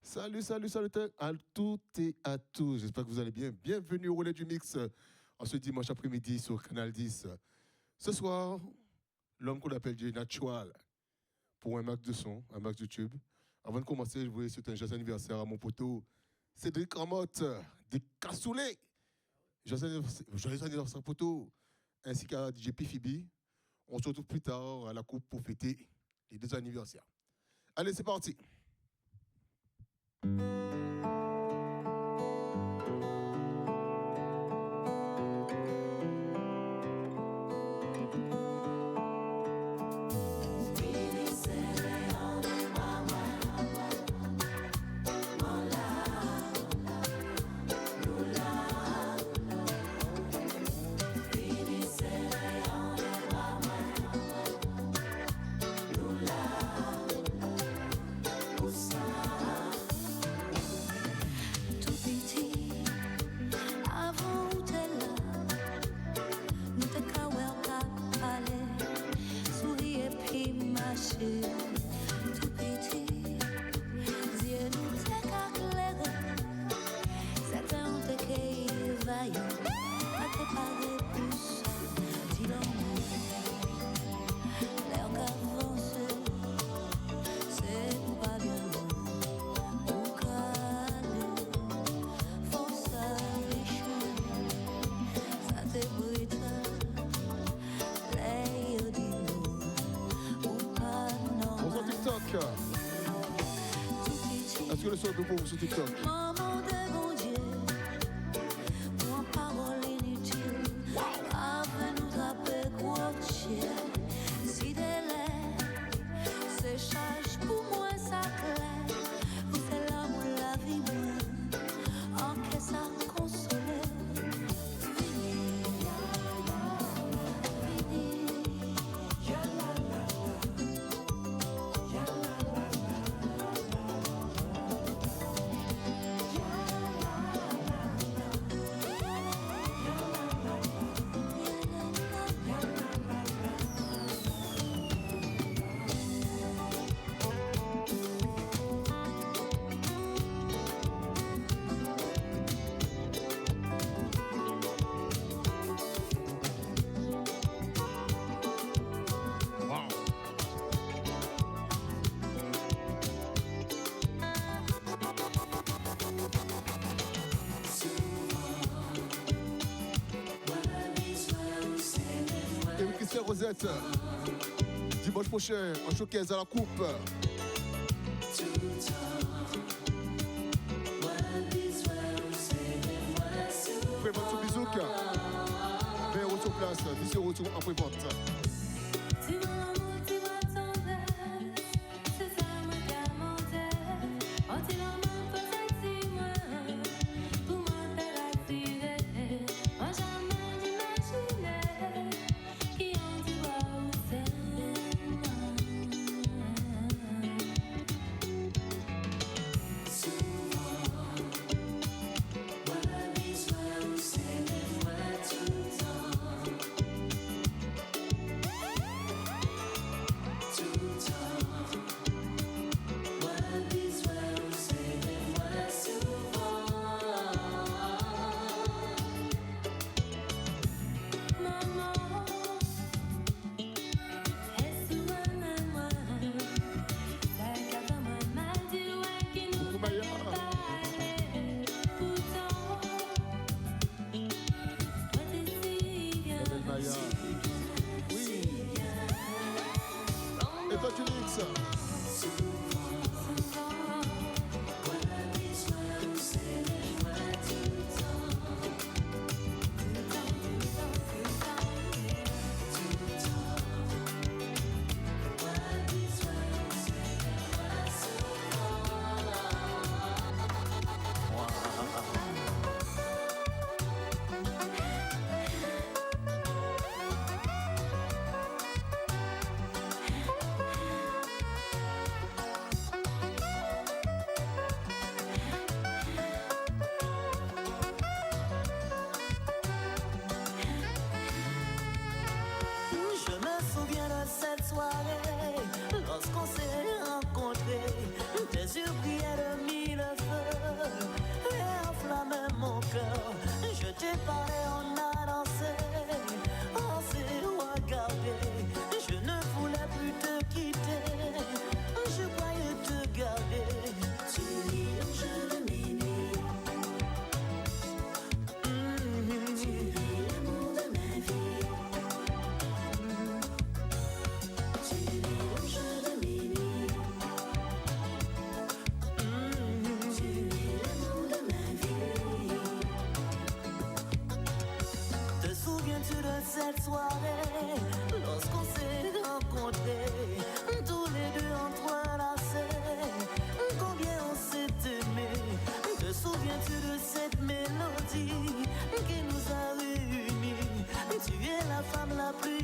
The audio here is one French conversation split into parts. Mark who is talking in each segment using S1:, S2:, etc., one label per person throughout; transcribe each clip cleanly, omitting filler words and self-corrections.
S1: Salut, salut, salut à toutes et à tous. J'espère que vous allez bien. Bienvenue au relais du mix en ce dimanche après-midi sur Canal 10. Ce soir, l'homme qu'on appelle Jay Natural pour un max de son, un max de tube. Avant de commencer, je voulais souhaiter un joyeux anniversaire à mon poteau Cédric Ramotte des Cassoulets. Joyeux anniversaire, poteau, ainsi qu'à DJ Phoebe. On se retrouve plus tard à la coupe pour fêter les 2 anniversaires. Allez, c'est parti. Est-ce que le son est bon pour vous sur TikTok?
S2: Maman de bon Dieu, pour une parole inutile, après nous taper crocher. Si délai, c'est charge pour moi, ça clair. Vous c'est l'amour, la vie, moi, en qu'est ça consoler.
S1: Rosette, dimanche prochain, en showcase à la coupe. Prévente sur Bizouk. 20 € sur place, 10 € en prévente.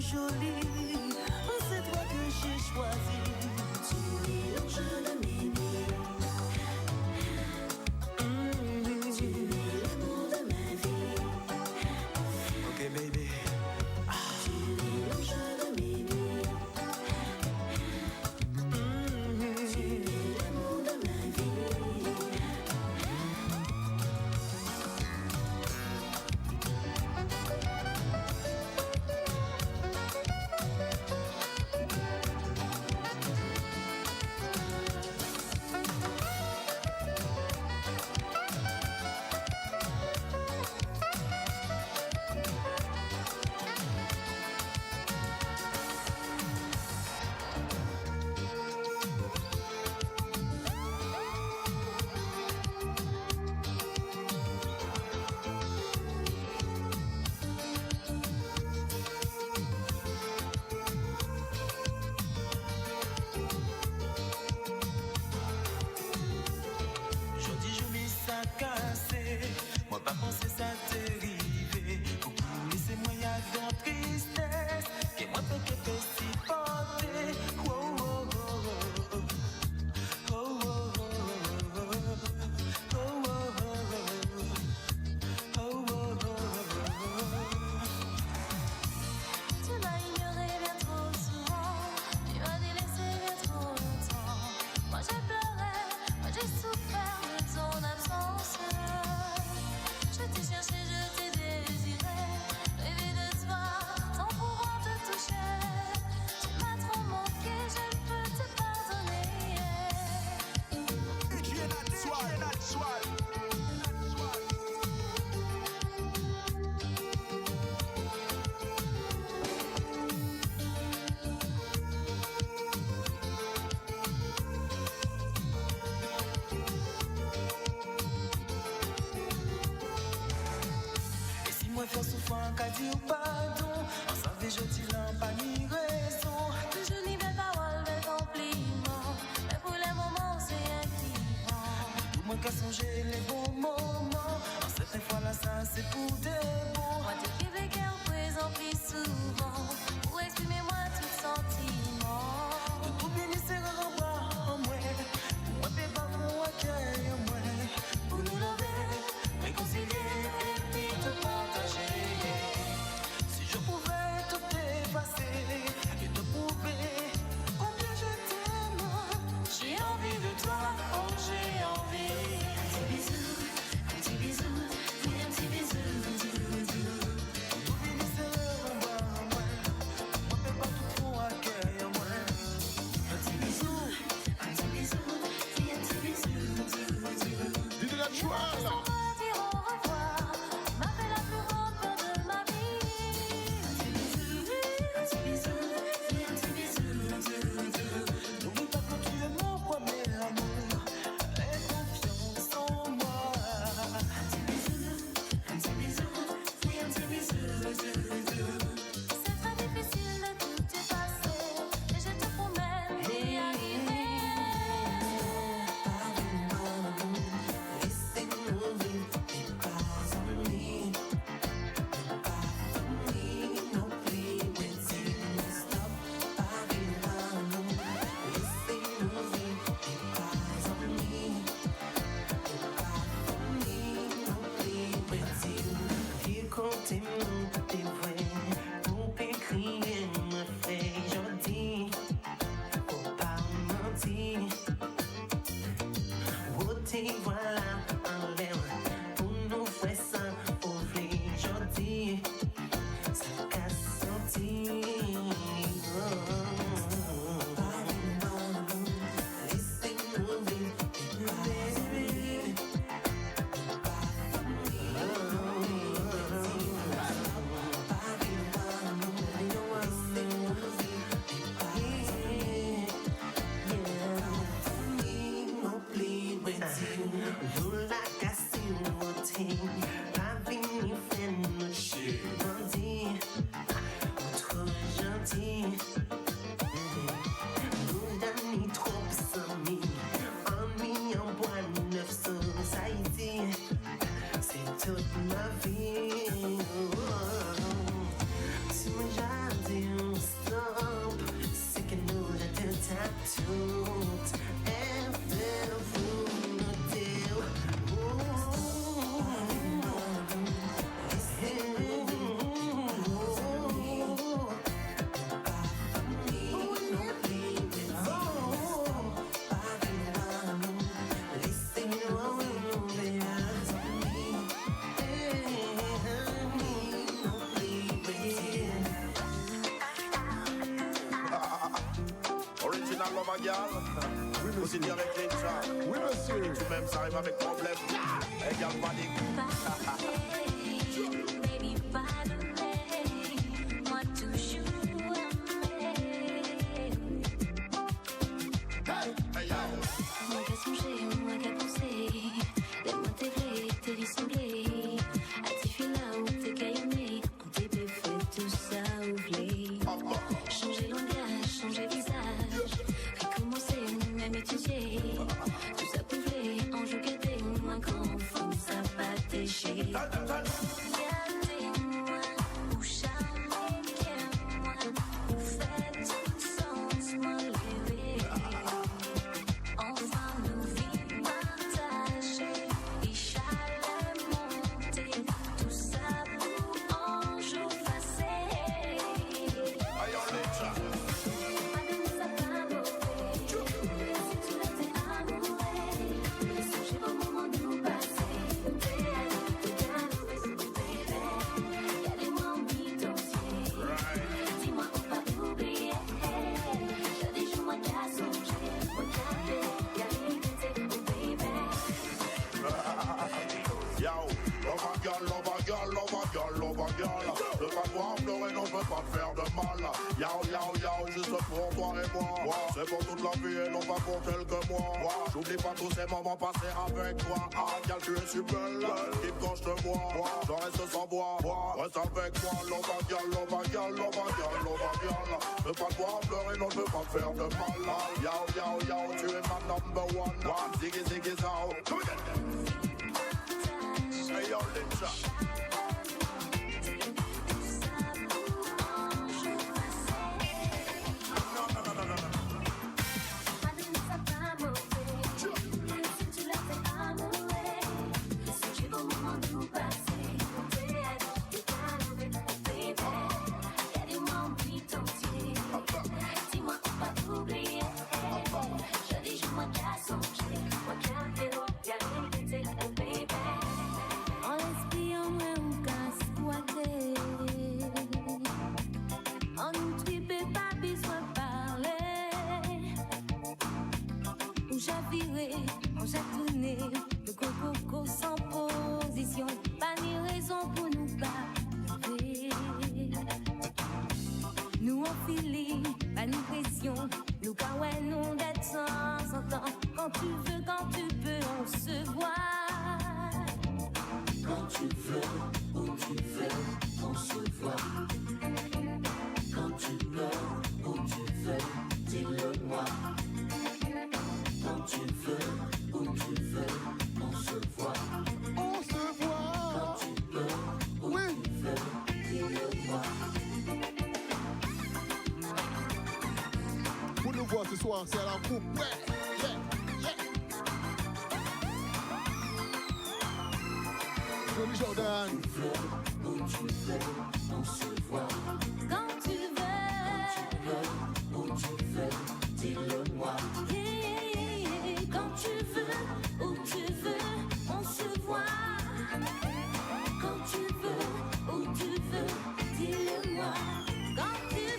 S2: plus jolie. C'est toi que j'ai choisi. Tu es l'ange de mes nuits. Tu es l'amour de ma vie.
S3: Ok, baby.
S2: Tu es l'ange de mes nuits. Tu es l'amour de ma vie.
S3: Jodi jouni sa kase, moi pas pensé ça t'arriver. Coucou, laissez-moi y aller dans tristesse, que moi peut que te supporter. Oh oh oh oh oh oh oh oh oh oh.
S2: Tu m'as ignoré bien trop souvent. Tu m'as délaissé bien trop longtemps. Moi j'ai pleuré, moi j'ai souffert de ton absence. Je t'ai cherché, je t'ai désiré. Rêvé de toi, sans pouvoir te toucher. Tu m'as trop manqué, je ne peux te pardonner.
S3: Et si moi faire souffrant qu'à dire pardon, on savait je tire en pas ni raison.
S2: Je n'y belle parole, bel compliment. Mais pour les moments, c'est intimement.
S3: Tout moi qu'à songer les bons moments. En cette fois là ça c'est pour de bon.
S2: Moi t'écrive les cœurs présents plus souvent. Pour exprimer moi tout sentiment.
S3: Tout bien c'est en bas en moi. Pour moi c'est pas pour accueil en moi. Pour nous lever, réconcilier et puis te partager. Si je pouvais tout effacer et te prouver combien je t'aime.
S2: J'ai envie de toi, oh j'ai envie. Un petit bisou, oui un petit bisou.
S3: Tout bien c'est en bas en moi. Moi c'est pas tout pour accueil en moi.
S2: Un petit bisou, oui un petit bisou.
S1: Dis-le la joie, là.
S2: Sans me dire au revoir, tu m'as fait la plus grande peur de ma vie. Un petit bisou, oui un petit bisou.
S3: N'oublie pas que tu es mon premier amour. Aie confiance en moi.
S2: Un petit bisou, oui un petit bisou. C'est très difficile de tout effacer, mais je te promets d'y arriver.
S3: Voilà en l'air pour nous faire ça au flic jodi ça casse senti laissez-nous vivre baby. toute ma vie. Si moi j'adore
S4: Royal.
S1: Oui,
S4: Aussi
S1: monsieur.
S4: dire avec les chats.
S1: Oui, monsieur.
S4: Tout même, ça arrive avec problème. Égal panique.
S2: Baby, pardonnez, moi toujours aimé.
S4: Hey, yo.
S2: Moi qu'à songer, moi qu'à penser. Laisse-moi t'aider, t'es ressemblé. À tes filles là où t'es caillonné. On t'est fait tout ça oublié. Changer langage, changer visage. Recommencer, même étudier. Tout ça pouvait en jeu gâté. Moins qu'en femme, ça pas déché. Gardez-moi, ou charmez-moi. Ou faites tout sens, moi lever. Enfin, nous vies partagées. Et chaleur montée. Tout ça pour un jour passé.
S4: Hey, yo, les chats.
S2: Madame, ça pas mauvais. Si tu l'étais amoureux, songez au moment de nous passer. T'es calme, bébé. Regardez-moi en bidontier. Dis-moi pour pas t'oublier. Je dis, joue-moi qu'à songer. Regardez, y'a rien qui t'est, oh baby.
S4: Yo, love a girl, love a girl, love a girl, love a girl. Je veux pas te voir pleurer, non, je veux pas te faire de mal. Yo, yo, yo, juste pour toi et moi. C'est pour toute la vie et non pas pour quelques mois. J'oublie pas tous ces moments passés avec toi. Ah, girl, tu es si belle, keep quand je te vois. Je reste sans voix, reste avec moi. Love a girl, love a girl, love a girl, love a girl. Je veux pas te voir pleurer, non, je veux pas te faire de mal. Yo, yo, yo, tu es ma number one. Ziggy, ziggy, zao. Come again. Hey, yo, Linda. No, no, no, no, no, no.
S2: Madame, ça pas mauvais. Si tu l'étais amoureux, songez au moment de nous passer. T'es calme, baby. Regardez-moi en bidontier. Dis-moi pour pas t'oublier. Je dis, joue-moi qu'à songer. Moi qu'à vélo, y'a rien qui t'est, oh baby. En espiant moi ou qu'à squatter. En nous tripé, pas besoin de parler. Où j'avirais, on j'ai tourné. Le coco sans position. Pas ni raison pour nous parler. Nous enfilés, pas ni pression. Nous ouais, nous d'être sans entendre. Quand tu veux, quand tu peux, on se voit. Quand tu veux, où tu veux, on se voit. Quand tu veux, où tu veux, dis-le-moi. Quand tu veux, où tu veux, on se voit.
S1: On se voit.
S2: Quand tu veux, où
S1: Oui.
S2: tu veux, dis-le-moi.
S1: Pour nous voir ce soir, c'est à la coupe. Ouais. Yeah. Yeah. Johnny Jordan.
S2: Où tu veux, on se voit. Quand tu veux, où tu veux, dis-le-moi. Quand tu veux, où tu veux, on se voit. Quand tu veux, où tu veux, dis-le-moi. Quand tu veux.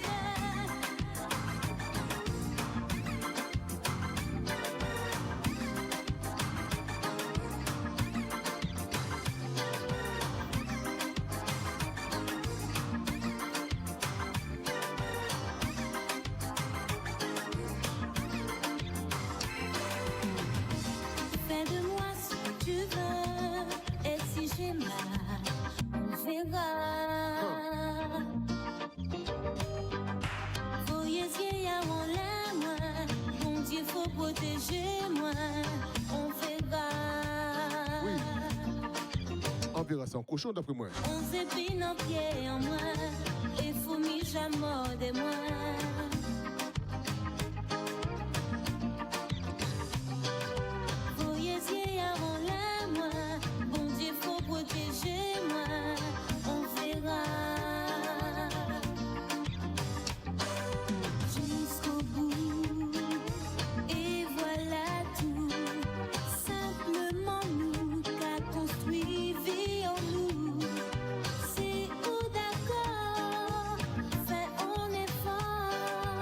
S2: Fais de moi ce que tu veux. Et si j'ai mal, on verra. Voyez y a on l'aime. Mon Dieu, faut protéger moi. On verra.
S1: Oui. On verra ça en cochon d'après moi.
S2: On s'épine en pied en moi. Et faut mis jamais de moi. Voyez y a on l'aime. Bon Dieu, faut protéger moi. On verra. Jusqu'au bout. Et voilà tout. Simplement nous qu'a construit vie en nous. C'est où d'accord. Fais un effort.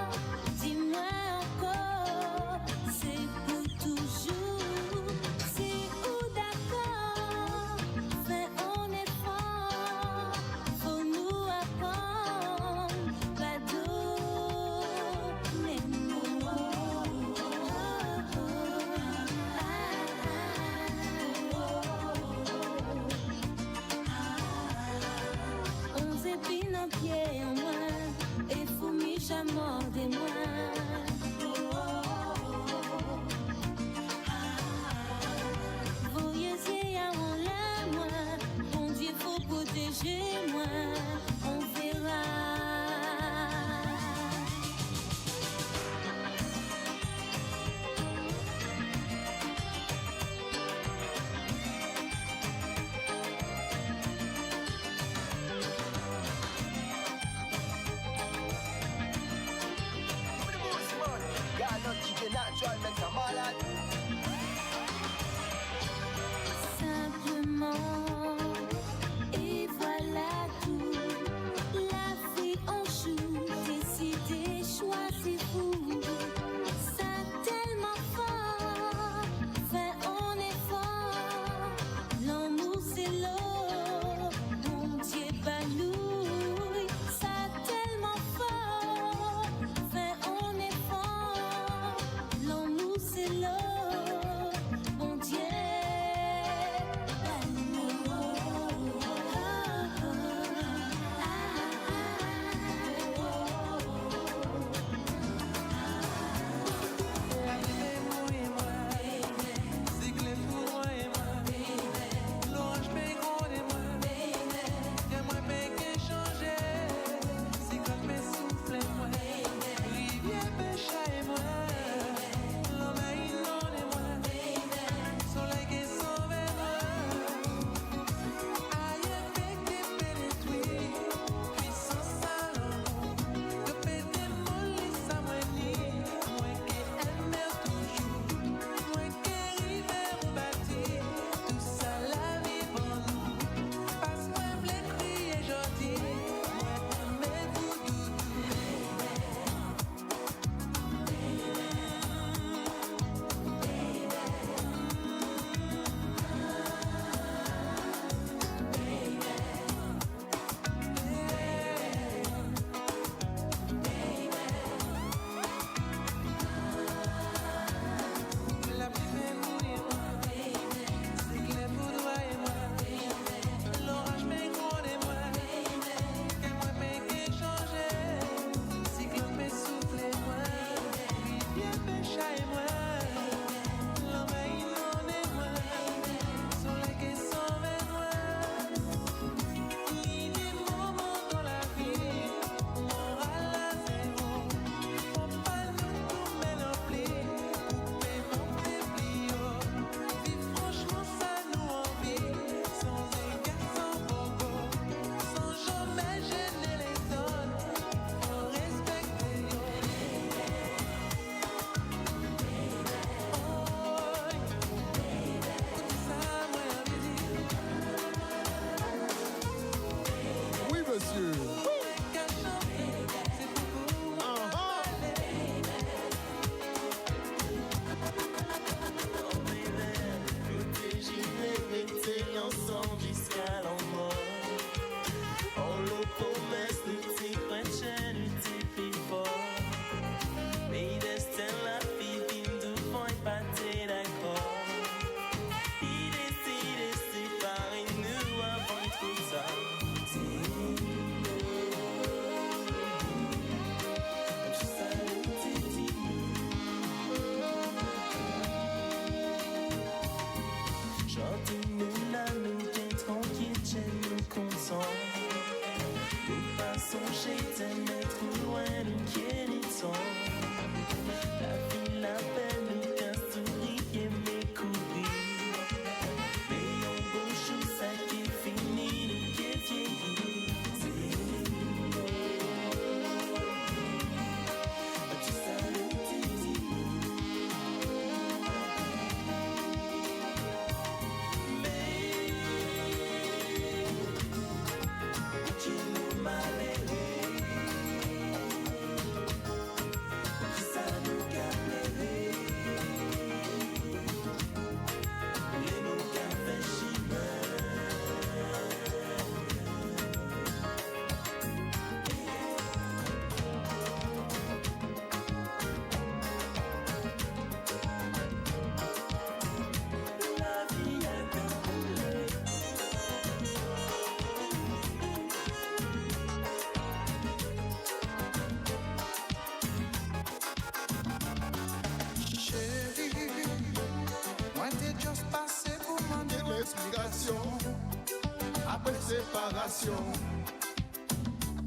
S1: séparation.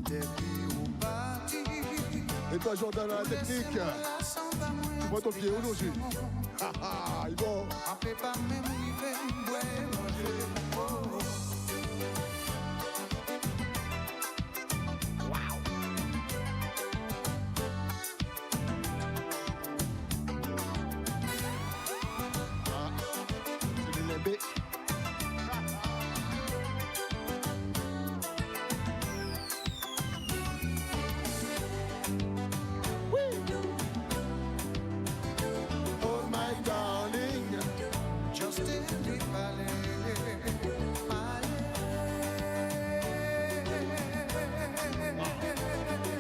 S3: Depuis ou parti.
S1: Et toi, Jordan, la technique, tu vois ton pied aujourd'hui. Ah, il va.
S3: Après pas même river, ouais, manger.
S1: Oh my darling,
S3: Just in the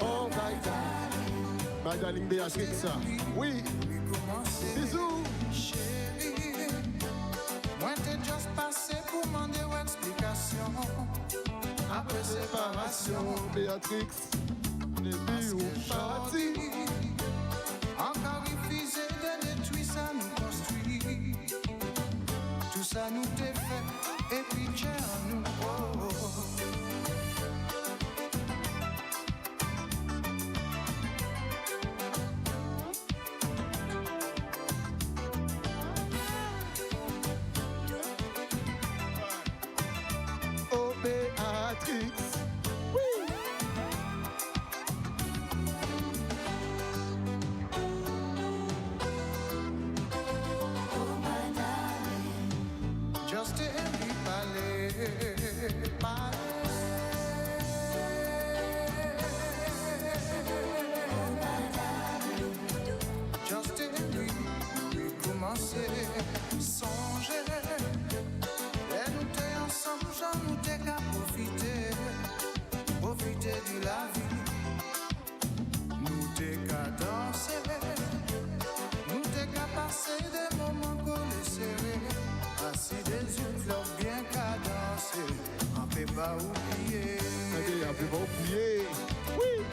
S1: oh my darling, my darling Béatrix. Oui, bisous.
S3: Chérie, moi t'es juste passé pour demander une explication. Après
S1: Séparation, Béatrix. N'est ou parti.
S3: encore refusé de détruire ça nous construit. Tout ça nous t'est fait et puis tiens nous.
S1: Oh Béatrix. Oui.
S3: Just in the Just in the oui, commencer songer. Et nous t'es ensemble, j'en nous t'es qu'à profiter. Profiter de la vie. Nous t'es qu'à danser. Nous t'es qu'à passer des moments collés serrés. Assis des yeux fleurs bien cadencés. On peut pas oublier.
S1: Ok, on peut pas oublier. Oui.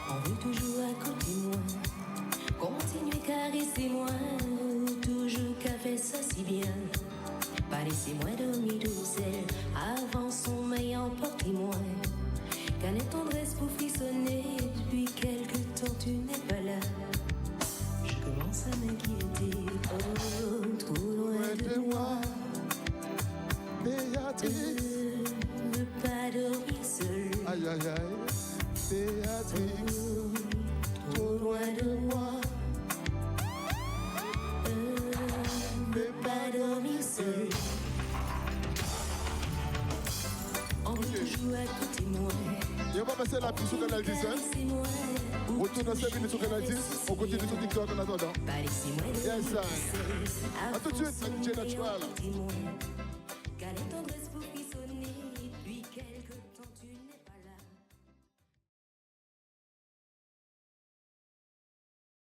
S2: On veut toujours à côté de moi, continuer caresser moi, toujours qu'à faire ça si bien. Pas laisser moi dormir douceur, avant sommeil emportez-moi. Qu'à les tendresse pour frissonner, depuis quelque temps tu n'es pas là. Je commence à m'inquiéter, oh, trop loin de moi.
S1: Béatrix.
S2: Ne pas dormir seul.
S1: Aïe aïe aïe. Béatrix.
S2: Trop loin de moi. Ne pas dormir seul. On veut toujours à côté de moi.
S1: Et on va passer la pub sur Canal 10. Hein? Retourne dans 5 minutes sur Canal 10. On continue sur TikTok en attendant. Yes, I. À tout de suite, c'est DJ Natural.
S2: Quelle tendresse pour